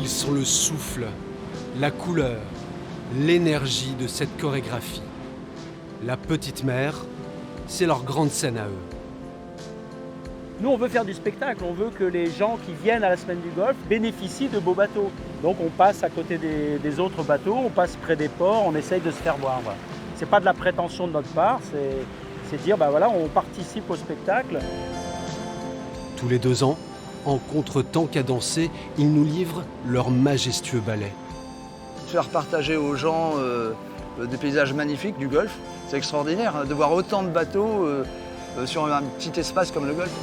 Ils sont le souffle, la couleur, l'énergie de cette chorégraphie. La petite mer, c'est leur grande scène à eux. Nous, on veut faire du spectacle, on veut que les gens qui viennent à la semaine du Golfe bénéficient de beaux bateaux. Donc on passe à côté des autres bateaux, on passe près des ports, on essaye de se faire voir. Voilà. C'est pas de la prétention de notre part, c'est dire, ben voilà, on participe au spectacle. Tous les 2 ans, en contre-temps cadencé, ils nous livrent leur majestueux ballet. Faire partager aux gens des paysages magnifiques du Golfe, c'est extraordinaire, hein, de voir autant de bateaux sur un petit espace comme le Golfe.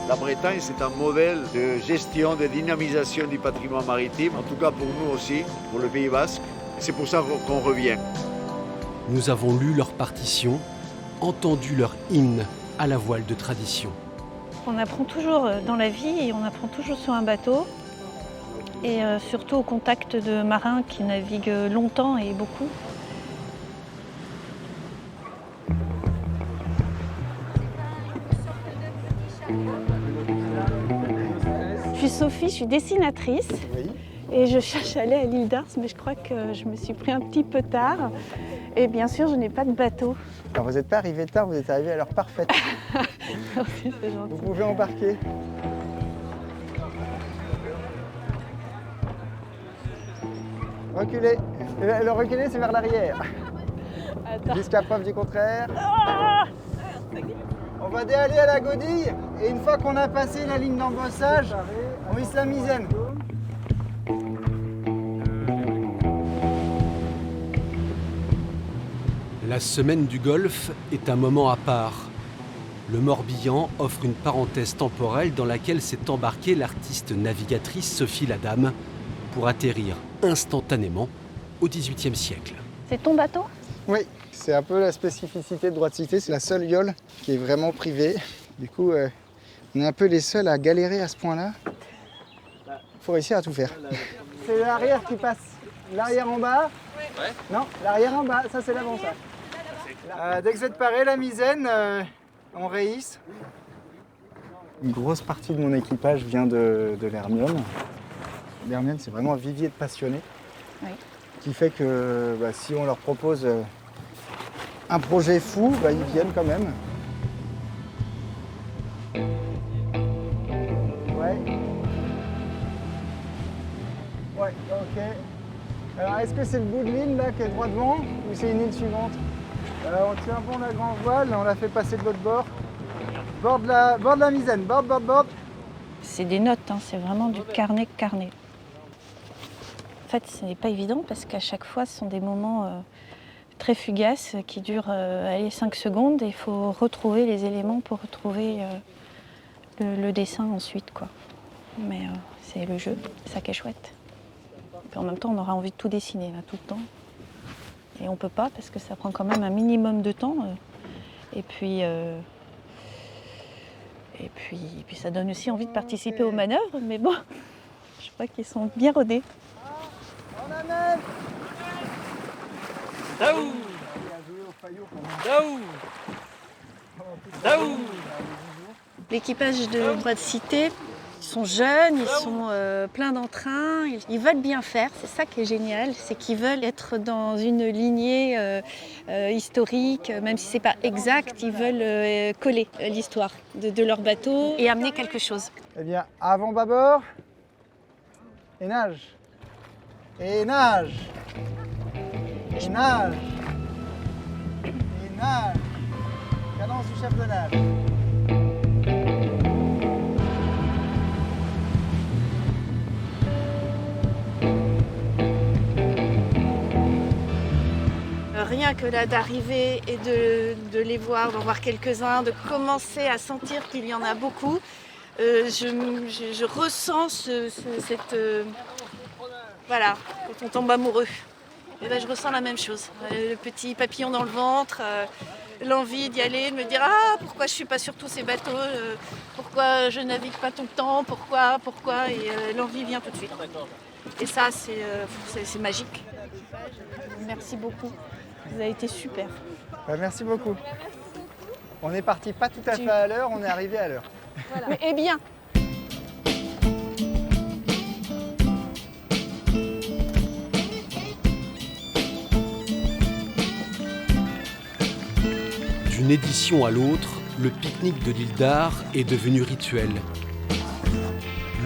La Bretagne, c'est un modèle de gestion, de dynamisation du patrimoine maritime, en tout cas pour nous aussi, pour le Pays Basque. C'est pour ça qu'on revient. Nous avons lu leurs partitions, entendu leur hymne à la voile de tradition. On apprend toujours dans la vie et on apprend toujours sur un bateau. Et surtout au contact de marins qui naviguent longtemps et beaucoup. Je suis Sophie, je suis dessinatrice. Oui. Et je cherche à aller à l'île d'Ars, mais je crois que je me suis pris un petit peu tard. Et bien sûr, je n'ai pas de bateau. Alors vous n'êtes pas arrivé tard, vous êtes arrivé à l'heure parfaite. Merci, c'est gentil. Vous pouvez embarquer. Reculez. Le reculer, c'est vers l'arrière. Jusqu'à preuve du contraire. On va déhaler à la godille et une fois qu'on a passé la ligne d'embossage, on hisse la misaine. La semaine du Golfe est un moment à part. Le Morbihan offre une parenthèse temporelle dans laquelle s'est embarquée l'artiste navigatrice Sophie Ladame pour atterrir instantanément au XVIIIe siècle. C'est ton bateau ? Oui, c'est un peu la spécificité de Droit de Cité, c'est la seule yole qui est vraiment privée. Du coup, on est un peu les seuls à galérer à ce point-là. Il faut réussir à tout faire. C'est l'arrière qui passe. L'arrière en bas. Ouais. Non, l'arrière en bas, ça c'est l'avant ça. Dès que vous êtes paré, la misaine, on réhisse. Une grosse partie de mon équipage vient de l'Hermione. L'Hermione, c'est vraiment un vivier de passionnés. Oui. Qui fait que si on leur propose un projet fou, ils viennent quand même. Ouais. Ouais, ok. Alors, est-ce que c'est le bout de l'île là qui est droit devant ou c'est une île suivante? On tient bon la grande voile, on la fait passer de l'autre bord. Bord de la misaine, bord. C'est des notes, hein, c'est vraiment du carnet. En fait, ce n'est pas évident parce qu'à chaque fois, ce sont des moments très fugaces qui durent 5 secondes et il faut retrouver les éléments pour retrouver le dessin ensuite, quoi. Mais c'est le jeu, c'est ça qui est chouette. Et puis en même temps, on aura envie de tout dessiner là, tout le temps. Et on ne peut pas parce que ça prend quand même un minimum de temps. Et puis ça donne aussi envie de participer aux manœuvres. Mais bon, je crois qu'ils sont bien rodés. On amène. Daou! Daou! Daou! L'équipage de Droit de Cité, ils sont jeunes, ils sont pleins d'entrain, ils veulent bien faire, c'est ça qui est génial, c'est qu'ils veulent être dans une lignée historique, même si c'est pas exact, ils veulent coller l'histoire de leur bateau et amener quelque chose. Eh bien, avant bâbord, et nage. Et nage. Et nage. Et nage. Cadence du chef de nage. Rien que là d'arriver et de les voir, d'en voir quelques-uns, de commencer à sentir qu'il y en a beaucoup, je ressens cette... voilà, quand on tombe amoureux. Et ben, je ressens la même chose. Le petit papillon dans le ventre, l'envie d'y aller, de me dire « Ah, pourquoi je ne suis pas sur tous ces bateaux pourquoi je navigue pas tout le temps, pourquoi ?» Et l'envie vient tout de suite. Et ça, c'est magique. Merci beaucoup. Vous avez été super. Merci beaucoup. On est parti pas tout à fait à l'heure, on est arrivé à l'heure. Voilà. Mais, eh bien. D'une édition à l'autre, le pique-nique de l'île d'Ar est devenu rituel.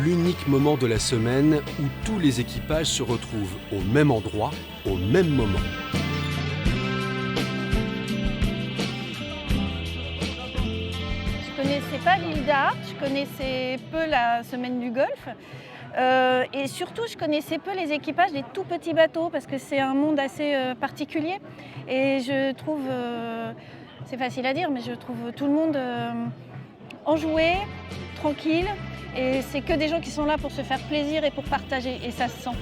L'unique moment de la semaine où tous les équipages se retrouvent au même endroit, au même moment. Je connaissais pas l'île d'Ar, je connaissais peu la semaine du Golfe. Et surtout, je connaissais peu les équipages des tout petits bateaux parce que c'est un monde assez particulier. Et je trouve, c'est facile à dire, mais je trouve tout le monde enjoué, tranquille. Et c'est que des gens qui sont là pour se faire plaisir et pour partager. Et ça se sent.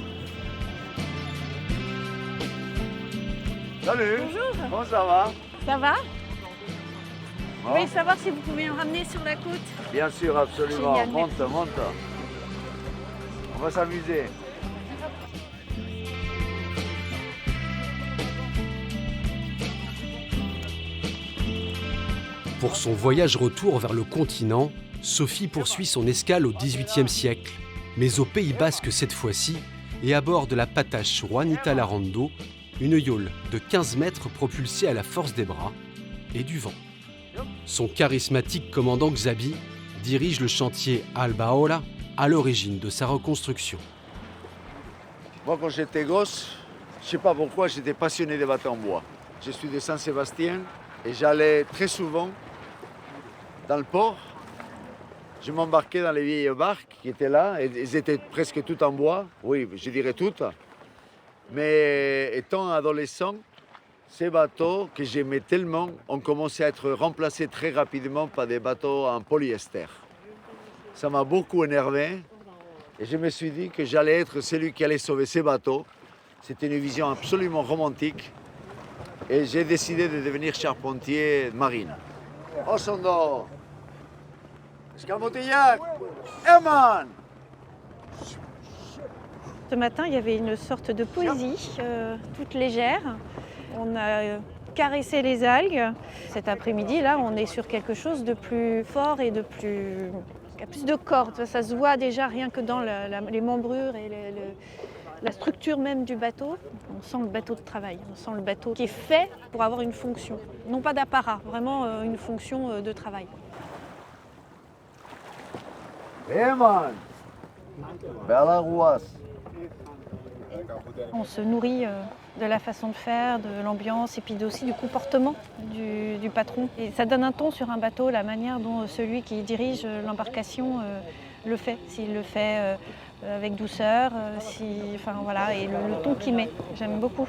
Salut. Bonjour. Comment ça va? Ça va? Bon. Je voulais savoir si vous pouviez me ramener sur la côte. Bien sûr, absolument. Génial, Monte, monte. On va s'amuser. Pour son voyage retour vers le continent, Sophie poursuit son escale au XVIIIe siècle, mais au Pays Basque cette fois-ci, et à bord de la patache Juanita Larrando, une yole de 15 mètres propulsée à la force des bras et du vent. Son charismatique commandant Xabi dirige le chantier Albaola à l'origine de sa reconstruction. Moi, quand j'étais gosse, je ne sais pas pourquoi, j'étais passionné des bateaux en bois. Je suis de Saint-Sébastien et j'allais très souvent dans le port. Je m'embarquais dans les vieilles barques qui étaient là, et elles étaient presque toutes en bois, oui, je dirais toutes. Mais étant adolescent, ces bateaux que j'aimais tellement ont commencé à être remplacés très rapidement par des bateaux en polyester. Ça m'a beaucoup énervé et je me suis dit que j'allais être celui qui allait sauver ces bateaux. C'était une vision absolument romantique et j'ai décidé de devenir charpentier marine. Osondo! Escamotillac! Herman! Ce matin, il y avait une sorte de poésie toute légère. On a caressé les algues. Cet après-midi, là, on est sur quelque chose de plus fort et de plus... qui a plus de cordes. Ça se voit déjà rien que dans les membrures et la structure même du bateau. On sent le bateau de travail, on sent le bateau qui est fait pour avoir une fonction. Non pas d'apparat, vraiment une fonction de travail. Herman! Bella Ruas! On se nourrit de la façon de faire, de l'ambiance et puis aussi du comportement du patron. Et ça donne un ton sur un bateau, la manière dont celui qui dirige l'embarcation le fait. S'il le fait avec douceur, enfin voilà, et le ton qu'il met. J'aime beaucoup.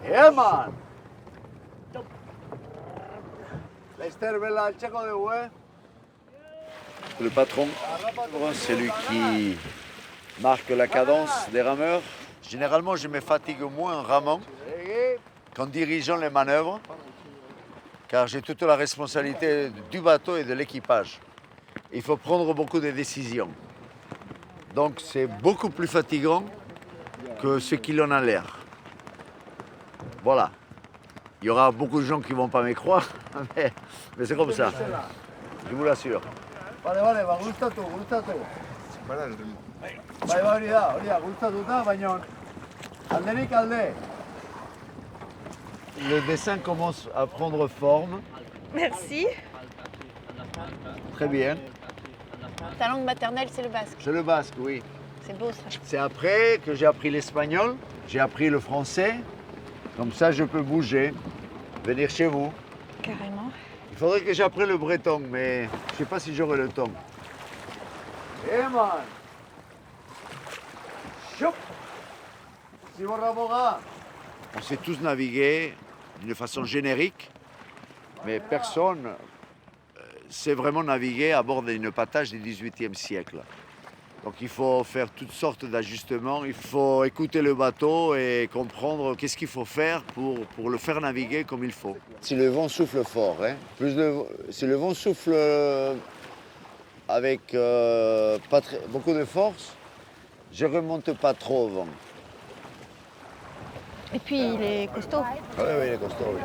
Herman! Lester Bella Checo de Hue. Le patron, c'est lui qui marque la cadence des rameurs. Généralement, je me fatigue moins en ramant qu'en dirigeant les manœuvres, car j'ai toute la responsabilité du bateau et de l'équipage. Il faut prendre beaucoup de décisions. Donc c'est beaucoup plus fatigant que ce qu'il en a l'air. Voilà. Il y aura beaucoup de gens qui ne vont pas me croire, mais c'est comme ça. Je vous l'assure. Vale, vale, va gustatu. Bai, hori da, gustatuta, baina alderik alde. Le dessin commence à prendre forme. Merci. Très bien. Ta langue maternelle, c'est le basque. C'est le basque, oui. C'est beau ça. C'est après que j'ai appris l'espagnol, j'ai appris le français. Comme ça, je peux bouger, venir chez vous. Carrément. Il faudrait que j'apprenne le breton, mais je ne sais pas si j'aurai le temps. Herman! On sait tous naviguer d'une façon générique, mais personne sait vraiment naviguer à bord d'une patache du XVIIIe siècle. Donc il faut faire toutes sortes d'ajustements, il faut écouter le bateau et comprendre qu'est-ce qu'il faut faire pour le faire naviguer comme il faut. Si le vent souffle fort, si le vent souffle avec beaucoup de force, je ne remonte pas trop au vent. Et puis il est costaud. Ah oui, il est costaud, oui.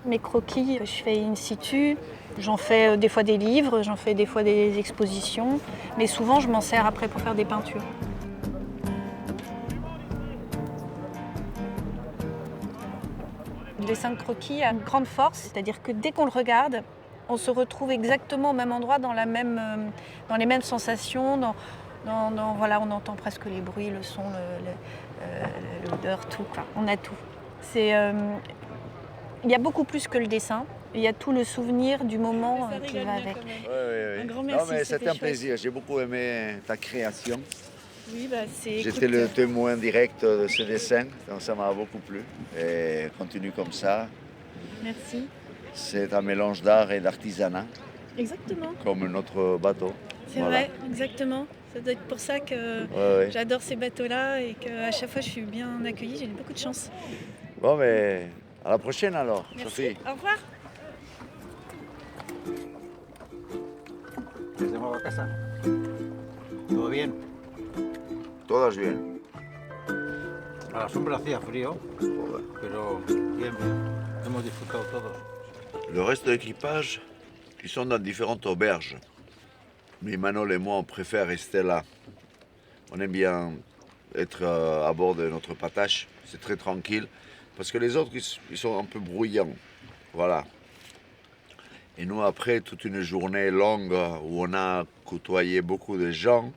Mes croquis, je fais in situ. J'en fais des fois des livres, j'en fais des fois des expositions. Mais souvent, je m'en sers après pour faire des peintures. Le dessin de croquis a une grande force, c'est-à-dire que dès qu'on le regarde, on se retrouve exactement au même endroit, dans les mêmes sensations, voilà, on entend presque les bruits, le son, l'odeur, tout, quoi. On a tout. Il y a beaucoup plus que le dessin. Il y a tout le souvenir du moment qui va avec. Oui. Un grand merci. Non, mais c'était un plaisir. J'ai beaucoup aimé ta création. Oui, J'étais le témoin direct de ce dessin, donc ça m'a beaucoup plu. Et continue comme ça. Merci. C'est un mélange d'art et d'artisanat, Exactement. comme notre bateau. C'est Voilà. vrai, exactement. Ça doit être pour ça que j'adore ces bateaux-là et qu'à chaque fois je suis bien accueillie. J'ai eu beaucoup de chance. Bon, mais à la prochaine alors, Merci. Sophie. Au revoir. Desde nuevo a casa. ¿Todo bien? Todas bien. A la sombra hacía frío, Joder. pero bien, bien. Hemos disfrutado todos. Le reste de l'équipage, ils sont dans différentes auberges. Mais Manol et moi, on préfère rester là. On aime bien être à bord de notre patache. C'est très tranquille. Parce que les autres, ils sont un peu bruyants. Voilà. Et nous, après toute une journée longue où on a côtoyé beaucoup de gens,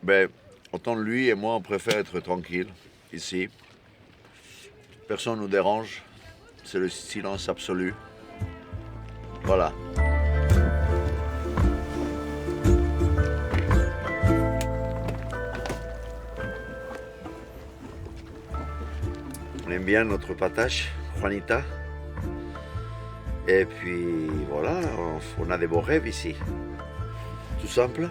ben, autant lui et moi, on préfère être tranquille ici. Personne ne nous dérange. C'est le silence absolu. Voilà. On aime bien notre patache, Juanita. Et puis voilà, on a des beaux rêves ici. Tout simple.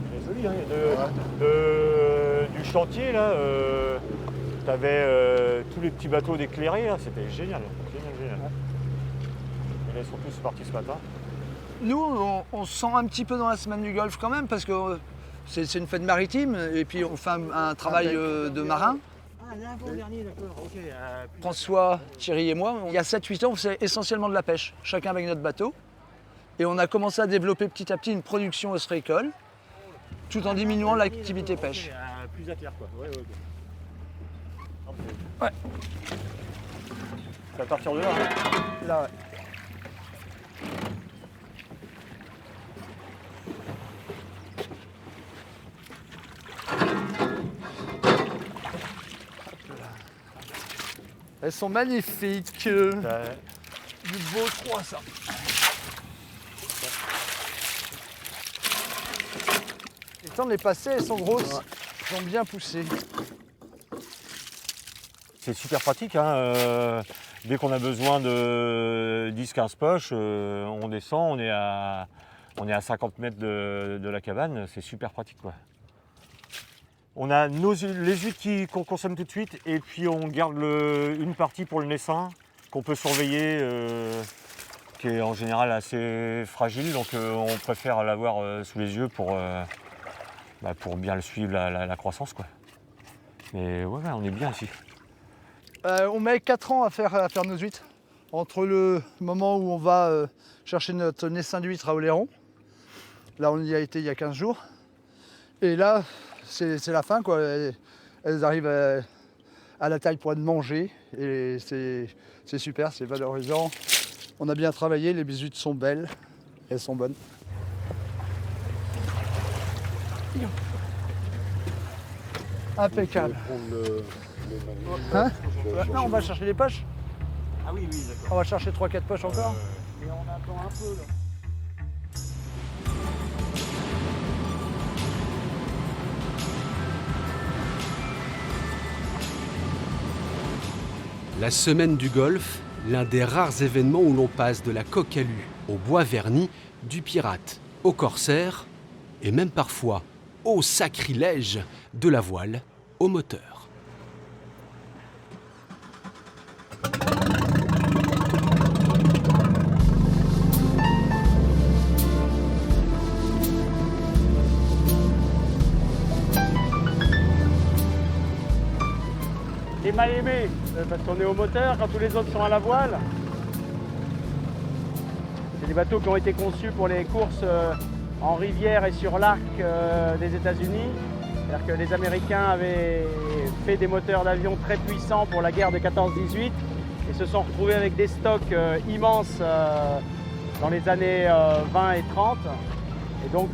C'est joli, hein. Du chantier, là, t'avais tous les petits bateaux d'éclairés, là, c'était génial. Génial. Et là, ils sont tous partis ce matin. Nous, on se sent un petit peu dans la semaine du Golfe quand même, parce que c'est une fête maritime, et puis on fait un travail de marin. Ah, l'avant-dernier, d'accord, ok. François, Thierry et moi, il y a 7-8 ans, on faisait essentiellement de la pêche, chacun avec notre bateau. Et on a commencé à développer petit à petit une production ostréicole, tout en diminuant l'activité pêche. Plus à terre, quoi. Ouais. Ouais. C'est à partir de là, hein. Là, ouais. Elles sont magnifiques. Du beau 3, ça. Le temps de les passer, elles sont grosses. Elles sont bien poussées. C'est super pratique, hein. Dès qu'on a besoin de 10-15 poches, on descend, on est à 50 mètres de la cabane, c'est super pratique, quoi. On a les huîtres qu'on consomme tout de suite et puis on garde une partie pour le naissin qu'on peut surveiller, qui est en général assez fragile, donc on préfère l'avoir sous les yeux pour bien le suivre la croissance, quoi. Mais ouais, on est bien ici. On met 4 ans à faire nos huîtres. Entre le moment où on va chercher notre naissin d'huître à Oléron, là on y a été il y a 15 jours, et là c'est la fin, quoi. Elles arrivent à la taille pour être mangées, et c'est super, c'est valorisant. On a bien travaillé, les huîtres sont belles, elles sont bonnes. Impeccable. Hein? Non, on va chercher les poches. Ah oui, d'accord. On va chercher 3-4 poches encore. Et on attend un peu là. La semaine du Golfe, l'un des rares événements où l'on passe de la coque à lu au bois verni, du pirate au corsaire, et même parfois au sacrilège de la voile au moteur. Les mal aimés, parce qu'on est au moteur quand tous les autres sont à la voile. C'est des bateaux qui ont été conçus pour les courses en rivière et sur l'arc des États-Unis. C'est-à-dire que les Américains avaient fait des moteurs d'avion très puissants pour la guerre de 14-18 et se sont retrouvés avec des stocks immenses dans les années 20 et 30. Et donc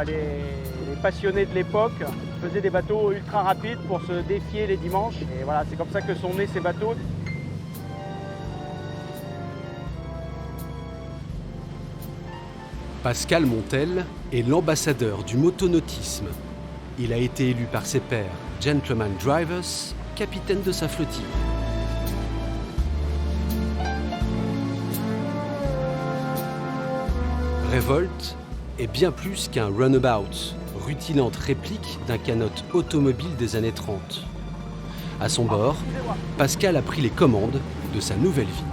les passionnés de l'époque faisaient des bateaux ultra rapides pour se défier les dimanches. Et voilà, c'est comme ça que sont nés ces bateaux. Pascal Montel est l'ambassadeur du motonautisme. Il a été élu par ses pairs Gentleman Drivers, capitaine de sa flottille. Revolt est bien plus qu'un runabout, rutilante réplique d'un canot automobile des années 30. À son bord, Pascal a pris les commandes de sa nouvelle vie.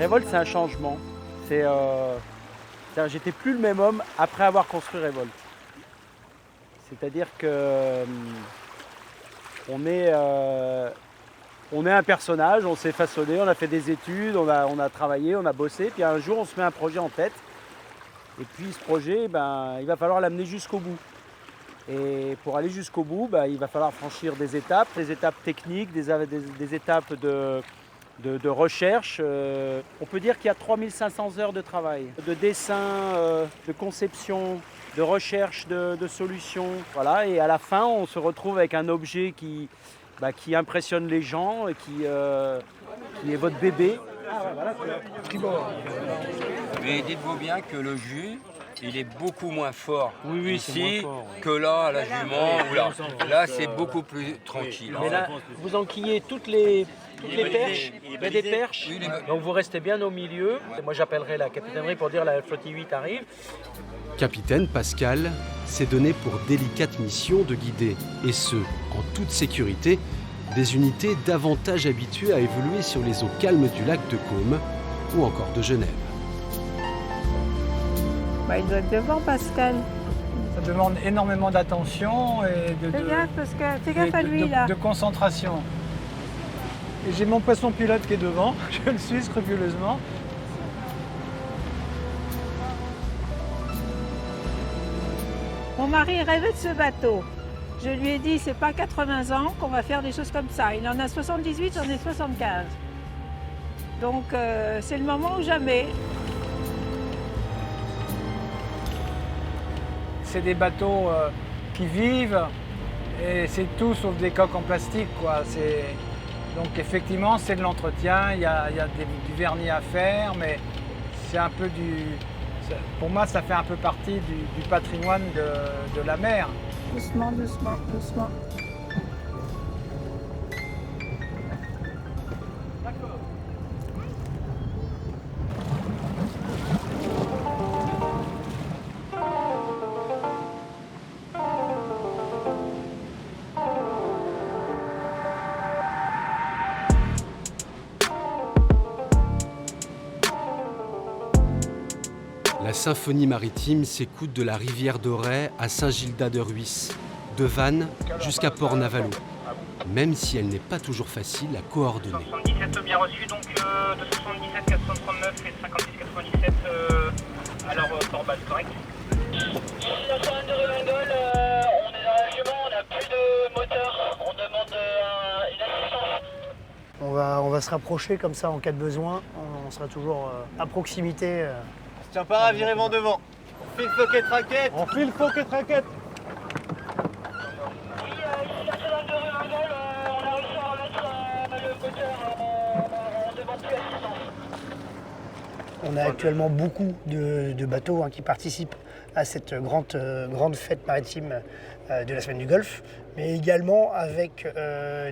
Revolt, c'est un changement. J'étais plus le même homme après avoir construit Revolt. C'est-à-dire que on est un personnage, on s'est façonné, on a fait des études, on a travaillé, on a bossé, puis un jour on se met un projet en tête. Et puis ce projet, il va falloir l'amener jusqu'au bout. Et pour aller jusqu'au bout, il va falloir franchir des étapes techniques, des étapes de recherche. On peut dire qu'il y a 3500 heures de travail, de dessin, de conception, de recherche de solutions. Voilà. Et à la fin, on se retrouve avec un objet qui impressionne les gens et qui est votre bébé. Mais dites-vous bien que le jus, il est beaucoup moins fort ici moins fort, que là, à la jument. Ou là, là c'est beaucoup plus tranquille. Mais là, vous enquillez toutes les perches, il y a des perches, donc vous restez bien au milieu. Moi j'appellerai la capitainerie pour dire la flottille 8 arrive. Capitaine Pascal s'est donné pour délicate mission de guider, et ce, en toute sécurité, des unités davantage habituées à évoluer sur les eaux calmes du lac de Caume ou encore de Genève. Il doit être devant, Pascal. Ça demande énormément d'attention et Fais gaffe, Pascal. Fais gaffe à lui, là. de concentration. Et j'ai mon poisson pilote qui est devant, je le suis scrupuleusement. Mon mari rêvait de ce bateau. Je lui ai dit, c'est pas 80 ans qu'on va faire des choses comme ça. Il en a 78, j'en ai 75. Donc, c'est le moment ou jamais. C'est des bateaux qui vivent et c'est tout sauf des coques en plastique, quoi. Donc effectivement, c'est de l'entretien, il y a du vernis à faire, mais c'est un peu pour moi, ça fait un peu partie du patrimoine de la mer. Doucement, doucement, doucement. La symphonie maritime s'écoute de la rivière d'Auray à Saint-Gildas-de-Ruisse, de Vannes jusqu'à Port-Navalo, même si elle n'est pas toujours facile à coordonner. 77 bien reçu, donc de 77 439 et 56 97, alors Port-Bas, correct. La zone de Revengol, on est dans la jument, on n'a plus de moteur, on demande une assistance. On va se rapprocher comme ça en cas de besoin, on sera toujours à proximité. Tiens pas à virer vent devant. On file foquette raquette. On file foquette raquette. Oui, ici la zone de Revengol, on a réussi à remettre le moteur, on demande plus assistance. On a actuellement beaucoup de bateaux qui participent à cette grande fête maritime de la semaine du Golfe, mais également avec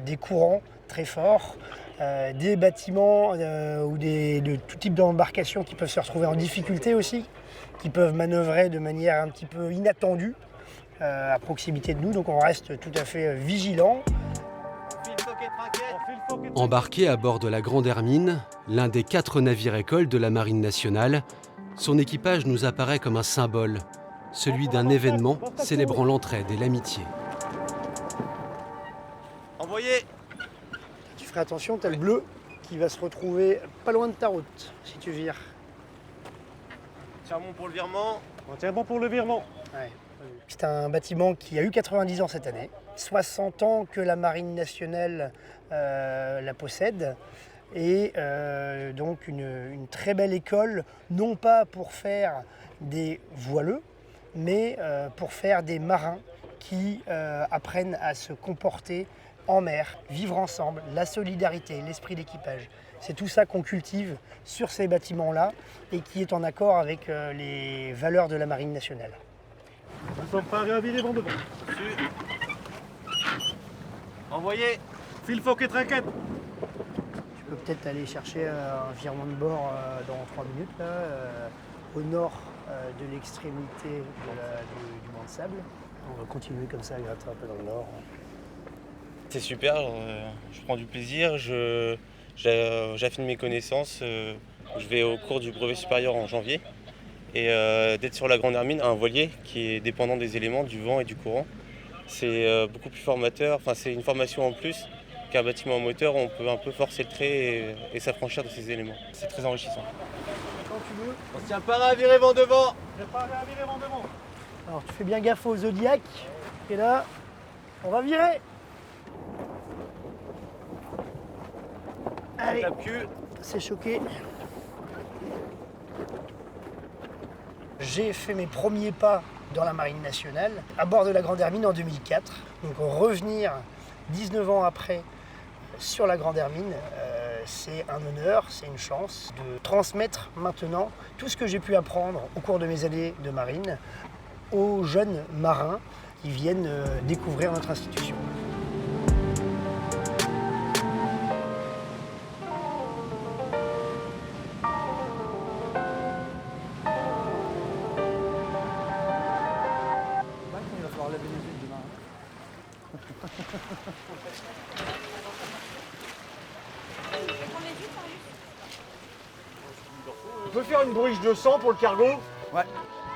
des courants très forts, des bâtiments ou de tout type d'embarcations qui peuvent se retrouver en difficulté aussi, qui peuvent manœuvrer de manière un petit peu inattendue. à proximité de nous, donc on reste tout à fait vigilant. Embarqué à bord de la Grande Hermine, l'un des 4 navires-écoles de la Marine nationale, son équipage nous apparaît comme un symbole, celui d'un événement célébrant l'entraide et l'amitié. Envoyez. Tu feras attention, t'as le bleu qui va se retrouver pas loin de ta route, si tu vires. Tiens bon pour le virement. On tient bon pour le virement. Ouais. C'est un bâtiment qui a eu 90 ans cette année. 60 ans que la Marine nationale la possède. Et donc une très belle école, non pas pour faire des voileux, mais pour faire des marins qui apprennent à se comporter en mer, vivre ensemble, la solidarité, l'esprit d'équipage. C'est tout ça qu'on cultive sur ces bâtiments-là et qui est en accord avec les valeurs de la Marine nationale. Nous sommes pas réhabilités vent devant. Envoyez. Fil Foc et Trinquette. Tu peux peut-être aller chercher un virement de bord dans 3 minutes, là, au nord de l'extrémité du banc de sable. On va continuer comme ça à gratter un peu dans le nord. C'est super, je prends du plaisir, j'affine mes connaissances, je vais au cours du brevet supérieur en janvier et d'être sur la Grande Hermine, un voilier qui est dépendant des éléments, du vent et du courant. C'est beaucoup plus formateur, enfin c'est une formation en plus qu'un bâtiment en moteur, on peut un peu forcer le trait et s'affranchir de ces éléments. C'est très enrichissant. Quand tu veux. On se tient pas à virer vent devant. Alors tu fais bien gaffe au Zodiac, et là, on va virer. Allez, c'est choqué. J'ai fait mes premiers pas dans la Marine nationale à bord de la Grande Hermine en 2004. Donc revenir 19 ans après sur la Grande Hermine, c'est un honneur, c'est une chance de transmettre maintenant tout ce que j'ai pu apprendre au cours de mes années de marine aux jeunes marins qui viennent découvrir notre institution. On peut faire une bourriche de sang pour le cargo? Ouais.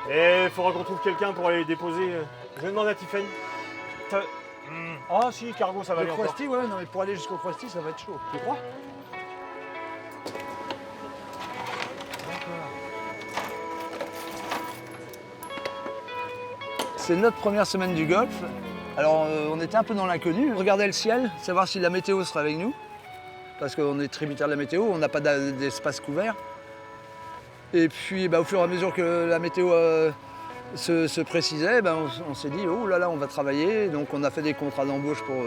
Et il faudra qu'on trouve quelqu'un pour aller les déposer. Je vais demander à Tiffany. Ah si, cargo, ça va aller Le encore. Krusty, ouais, non mais pour aller jusqu'au Krusty, ça va être chaud. Tu crois? C'est notre première semaine du Golfe. Alors on était un peu dans l'inconnu. On regardait le ciel, savoir si la météo serait avec nous. Parce qu'on est tributaire de la météo, on n'a pas d'espace couvert. Et puis au fur et à mesure que la météo se précisait, on s'est dit oh là là, on va travailler. Donc on a fait des contrats d'embauche pour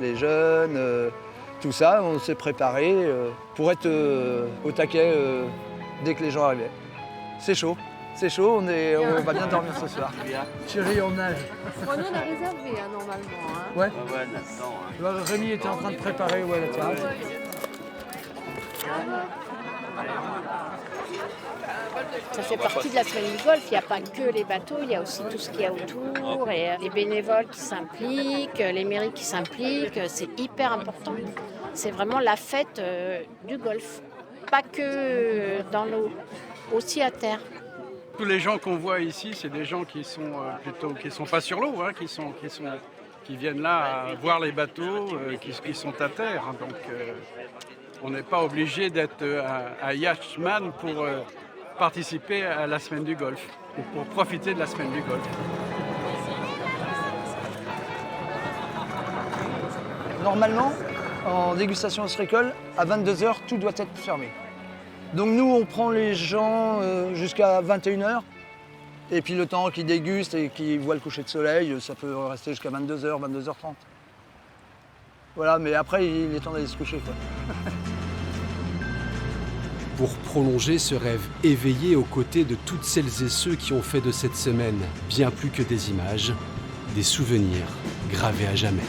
les jeunes, tout ça. On s'est préparé pour être au taquet dès que les gens arrivaient. C'est chaud. C'est chaud, on va bien dormir ce soir. Chérie, on nage. Bon, nous, on a réservé normalement. Hein. Ouais. Ouais, Rémi était en train de préparer la terrasse. Ça fait partie de la semaine du Golfe. Il n'y a pas que les bateaux, il y a aussi tout ce qu'il y a autour. Et les bénévoles qui s'impliquent, les mairies qui s'impliquent. C'est hyper important. C'est vraiment la fête du Golfe. Pas que dans l'eau, aussi à terre. Tous les gens qu'on voit ici, c'est des gens qui sont qui sont pas sur l'eau, hein, qui viennent là à voir les bateaux, qui sont à terre. Donc on n'est pas obligé d'être un yachtsman pour participer à la semaine du Golfe, ou pour profiter de la semaine du Golfe. Normalement, en dégustation ostréicole, à 22 h, tout doit être fermé. Donc nous, on prend les gens jusqu'à 21 h. Et puis le temps qu'ils dégustent et qu'ils voient le coucher de soleil, ça peut rester jusqu'à 22 h, 22 h 30. Voilà, mais après, il est temps d'aller se coucher, quoi. Pour prolonger ce rêve éveillé aux côtés de toutes celles et ceux qui ont fait de cette semaine bien plus que des images, des souvenirs gravés à jamais.